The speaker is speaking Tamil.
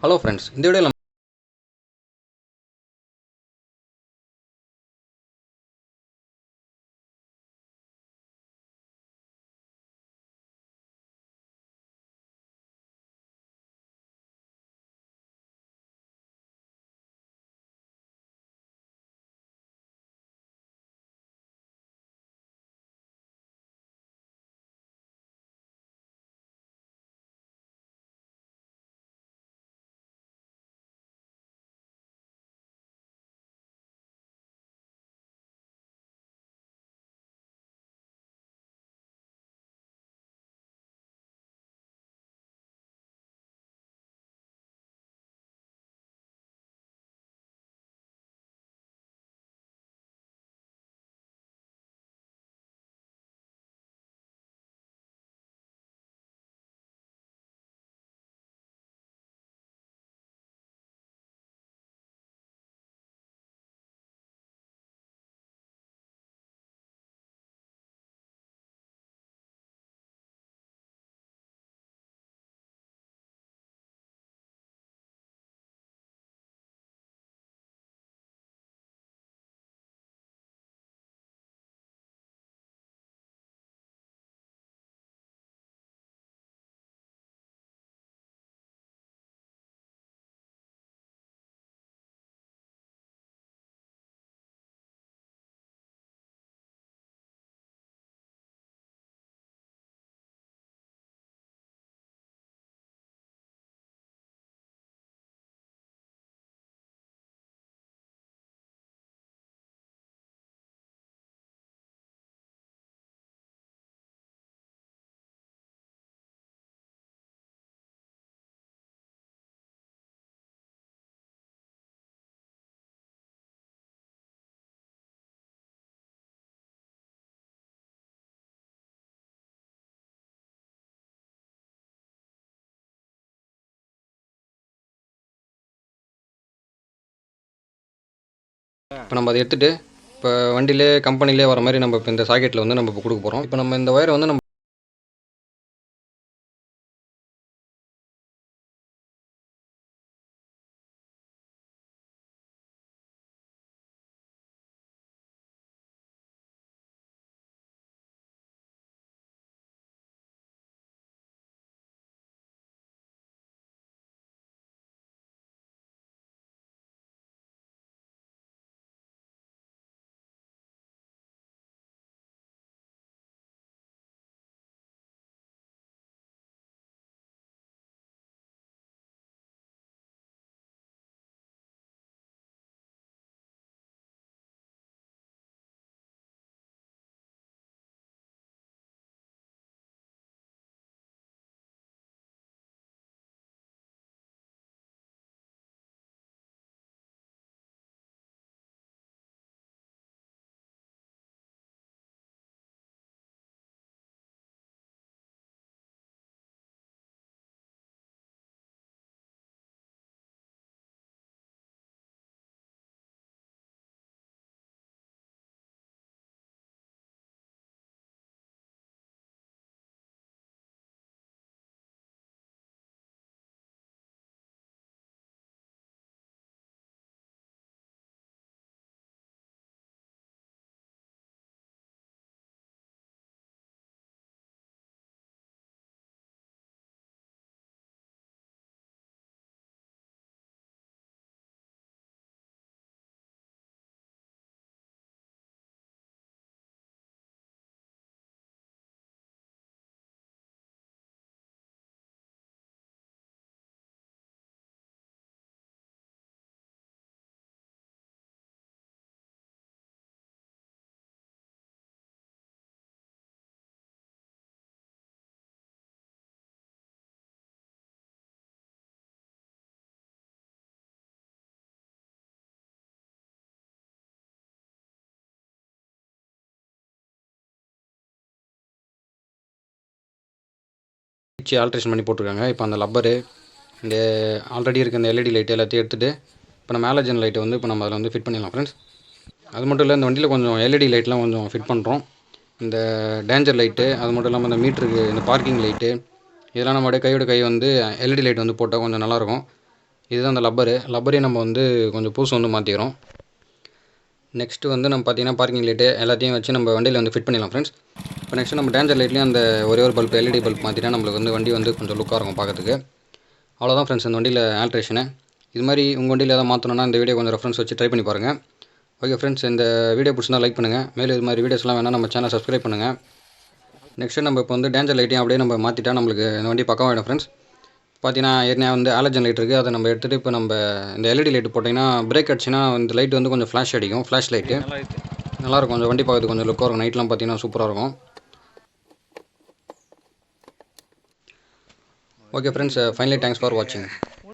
ஹலோ ஃப்ரெண்ட்ஸ், இந்த வீடியோவில் நம்ம அதை எடுத்துகிட்டு இப்போ வண்டியிலே கம்பெனிலே வர மாதிரி நம்ம இப்போ இந்த சாக்கெட்டில் வந்து நம்ம இப்போ கொடுக்க போகிறோம். இப்போ நம்ம இந்த ஒயரை வந்து நம்ம ஆல்ட்ரேஷன் பண்ணி போட்டிருக்காங்க. இப்போ அந்த லப்பரு இந்த ஆல்ரெடி இருக்க இந்த எல்இடி லைட்டு எல்லாத்தையும் எடுத்துகிட்டு இப்போ நம்ம ஹாலஜன் லைட்டை வந்து இப்போ நம்ம அதில் வந்து ஃபிட் பண்ணிடலாம் ஃப்ரெண்ட்ஸ். அது மட்டும் இல்லை, இந்த வண்டியில் கொஞ்சம் எல்இடி லைட்லாம் கொஞ்சம் ஃபிட் பண்ணுறோம். இந்த டேஞ்சர் லைட்டு, அது மட்டும் இல்லாமல் இந்த மீட்டருக்கு இந்த பார்க்கிங் லைட்டு, இதெல்லாம் நம்ம அப்படியே கையோட கை வந்து எல்இடி லைட் வந்து போட்டால் கொஞ்சம் நல்லாயிருக்கும். இதுதான் அந்த லப்பரையும் நம்ம வந்து கொஞ்சம் பூசு வந்து மாற்றிக்கிறோம். நெக்ஸ்ட்டு வந்து நம்ம பார்த்திங்கன்னா பார்க்கிங் லைட்டு எல்லாத்தையும் வச்சு நம்ம வண்டியில் வந்து ஃபிட் பண்ணிடலாம் ஃப்ரெண்ட்ஸ். இப்போ நெக்ஸ்ட்டு நம்ம டேஞ்சர் லைட்லேயும் அந்த ஒரே ஒரு பல்ப் எல்இடி பல்ப் மாற்றிட்டா நம்மளுக்கு வந்து வண்டி வந்து கொஞ்சம் லுக்காக இருக்கும் பார்க்கறதுக்கு. அவ்வளோதான் ஃப்ரெண்ட்ஸ் இந்த வண்டியில் ஆல்ட்ரேஷனு. இது மாதிரி உங்கள் வண்டியில் எதாவது மாற்றணுன்னா இந்த வீடியோ கொஞ்சம் ரெஃபரன்ஸ் வச்சு ட்ரை பண்ணி பாருங்கள். ஓகே ஃப்ரெண்ட்ஸ், இந்த வீடியோ பிடிச்சிருந்தா லைக் பண்ணுங்கள். மேலும் இது மாதிரி வீடியோஸ்லாம் வேணால் நம்ம சேனல் சப்ஸ்கிரைப் பண்ணுங்கள். நெக்ஸ்ட்டு நம்ம இப்போ வந்து டேஞ்சர் லைட்டையும் அப்படியே நம்ம மாற்றிட்டா நம்மளுக்கு இந்த வண்டி பக்கமாகிடும் ஃப்ரெண்ட்ஸ். பார்த்தீங்கன்னா ஏற்கனவே வந்து ஆலஜன் லைட் இருக்குது, அதை நம்ம எடுத்துகிட்டு இப்போ நம்ம இந்த எல்இடி லைட்டு போட்டிங்கன்னா பிரேக் அடிச்சுன்னா இந்த லைட் வந்து கொஞ்சம் ஃப்ளாஷ் அடிக்கும். ஃப்ளாஷ் லைட்டு நல்லாயிருக்கும், கொஞ்சம் வண்டி பார்க்கறதுக்கு கொஞ்சம் லுக்காக இருக்கும். நைட்லாம் பார்த்தீங்கன்னா சூப்பராக இருக்கும். Okay friends, finally thanks for வாட்சிங்.